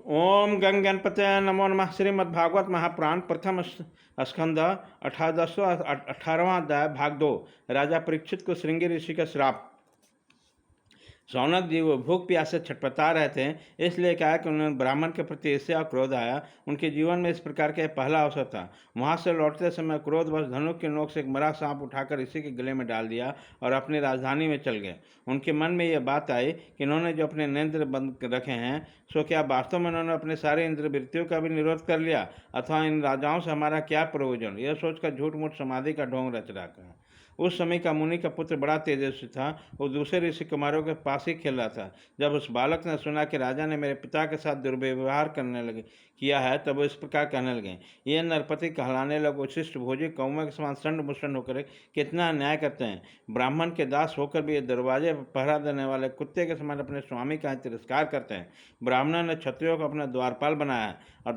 ओम गंग गणपते नमो नमः। श्रीमद्भागवत महापुराण प्रथम स्कंद 18वां अध्याय भाग 2। राजा परीक्षित को श्रृंगी ऋषि का श्राप। सौनक जी वो भूख प्यास से छटपटा रहे थे, इसलिए कहा कि उन्हें ब्राह्मण के प्रति ईर्ष्या और क्रोध आया। उनके जीवन में इस प्रकार का पहला अवसर था। वहां से लौटते समय क्रोधवश धनुष के नोक से एक मरा सांप उठाकर ऋषि के गले में डाल दिया और अपनी राजधानी में चल गए। उनके मन में यह बात आई कि इन्होंने जो अपने नेत्र बंद रखे हैं, सो क्या वास्तव में उन्होंने अपने सारे इंद्रवृत्तियों का भी निरोध कर लिया, अथवा इन राजाओं से हमारा क्या प्रयोजन। यह सोचकर झूठ मूठ समाधि का ढोंग रच रखा। उस समय का मुनि का पुत्र बड़ा तेजस्वी था। वो दूसरे ऋषि कुमारों के पास ही खेल रहा था। जब उस बालक ने सुना कि राजा ने मेरे पिता के साथ दुर्व्यवहार करने लगे किया है, तब वो इस प्रकार कहने लगे, ये नरपति कहलाने लगे शिष्ट भोजी कौमे के समान संड मुष्टन होकर कितना अन्याय करते हैं। ब्राह्मण के दास होकर भी ये दरवाजे पर पहरा देने वाले कुत्ते के समान अपने स्वामी का तिरस्कार करते हैं। ब्राह्मणों ने क्षत्रियों को अपना द्वारपाल बनाया है और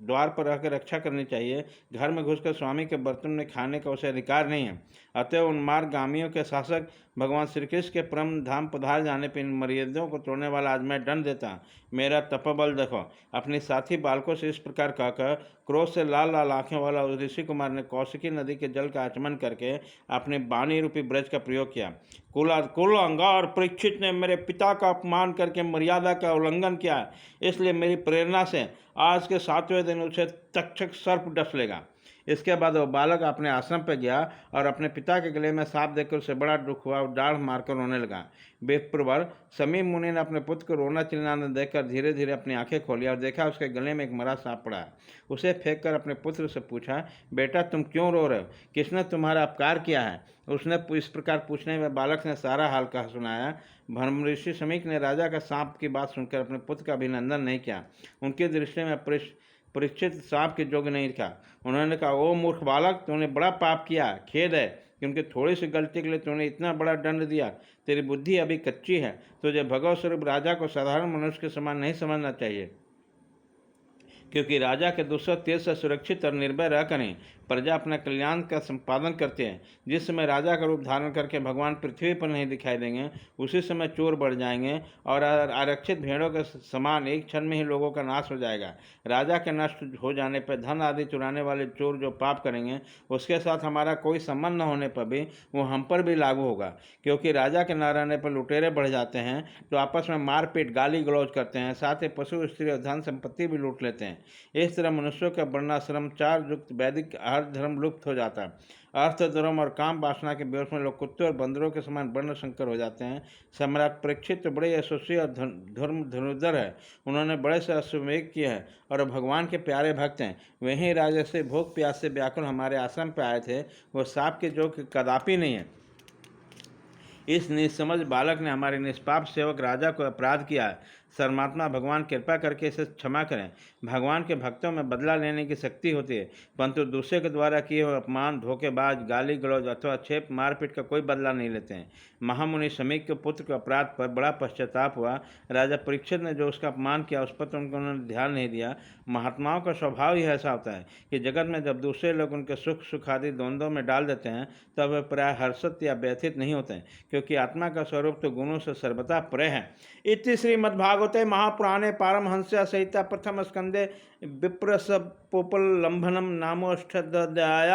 द्वार पर रहकर रक्षा करनी चाहिए। घर में घुसकर स्वामी के बर्तन में खाने का उसे अधिकार नहीं है। अतः उन मार्गामियों के शासक भगवान श्री कृष्ण के परम धाम पधार जाने पर इन मर्यादाओं को तोड़ने वाला आज मैं दंड देता। मेरा तपोबल देखो। अपने साथी बालकों से इस प्रकार कहकर क्रोध से लाल लाल आंखों वाला उस ऋषि कुमार ने कौशिकी नदी के जल का आचमन करके अपने बाणी रूपी ब्रज का प्रयोग किया। कुल अंगार परीक्षित ने मेरे पिता का अपमान करके मर्यादा का उल्लंघन किया, इसलिए मेरी प्रेरणा से आज के 7वें दिन उसे तक्षक सर्प डस लेगा। इसके बाद वह बालक अपने आश्रम पर गया और अपने पिता के गले में सांप देखकर उसे बड़ा दुख हुआ और डाढ़ मारकर रोने लगा। विप्रवर समीप मुनि ने अपने पुत्र को रोना चिल्लाना देखकर धीरे धीरे अपनी आंखें खोली और देखा उसके गले में एक मरा सांप पड़ा है। उसे फेंक कर अपने पुत्र से पूछा, बेटा तुम क्यों रो रहे हो? किसने तुम्हारा अपकार किया है? उसने इस प्रकार पूछने में बालक ने सारा हाल कहा सुनाया। भ्रमऋषि समीक ने राजा का सांप की बात सुनकर अपने पुत्र का अभिनंदन नहीं किया। उनकी दृष्टि में परीक्षित सांप के योग्य नहीं था। उन्होंने कहा, ओ मूर्ख बालक, तूने बड़ा पाप किया। खेद है कि उनकी थोड़ी सी गलती के लिए तूने इतना बड़ा दंड दिया। तेरी बुद्धि अभी कच्ची है। तुझे भगवत स्वरूप राजा को साधारण मनुष्य के समान नहीं समझना चाहिए, क्योंकि राजा के दूसरा तेज से सुरक्षित और निर्भय रह करें प्रजा अपना कल्याण का संपादन करते हैं। जिस समय राजा का रूप धारण करके भगवान पृथ्वी पर नहीं दिखाई देंगे, उसी समय चोर बढ़ जाएंगे और आरक्षित भेड़ों के समान एक क्षण में ही लोगों का नाश हो जाएगा। राजा के नष्ट हो जाने पर धन आदि चुराने वाले चोर जो पाप करेंगे, उसके साथ हमारा कोई संबंध न होने पर भी वो हम पर भी लागू होगा। क्योंकि राजा के न रहने पर लुटेरे बढ़ जाते हैं, तो आपस में मारपीट गाली गलौज करते हैं, साथ ही पशु स्त्री और धन संपत्ति भी लूट लेते हैं। इस तरह मनुष्यों का वर्णाश्रम चार युक्त वैदिक हर धर्म लुप्त हो जाता है। अर्थ धर्म और काम वासना के विरोध में लोग कुत्ते और बंदरों के समान वर्ण संकर हो जाते हैं। सम्राट परीक्षित तो बड़े यशस्वी और धर्म धनुर्धर है। उन्होंने बड़े से अश्वमेध किया है और भगवान के प्यारे भक्त हैं। वहीं राजा से भोग प्यास से व्याकुल हमारे आश्रम पर आए थे। वो सांप के जो कदापि नहीं है। इस निसमझ बालक ने हमारे निष्पाप सेवक राजा को अपराध किया है। सर्मात्मा भगवान कृपा करके इसे क्षमा करें। भगवान के भक्तों में बदला लेने की शक्ति होती है, परंतु दूसरे के द्वारा किए हुए अपमान, धोखेबाज, गाली गलौज अथवा छेप मारपीट का कोई बदला नहीं लेते हैं। महामुनि समीक के पुत्र के अपराध पर बड़ा पश्चाताप हुआ। राजा परीक्षित ने जो उसका अपमान किया, उस पर उन्होंने ध्यान नहीं दिया। महात्माओं का स्वभाव ही ऐसा होता है कि जगत में जब दूसरे लोग उनके सुख आदि द्वंद्वों में डाल देते हैं, तब वे प्राय हर्षित या व्यथित नहीं होते हैं, क्योंकि आत्मा का स्वरूप तो गुणों से सर्वथा परे है। इति श्रीमद्भागवते महापुराणे पारमहंस्या संहिता प्रथम स्कंदे विप्रसपोपलंभनम नामोष्ठाध्याय।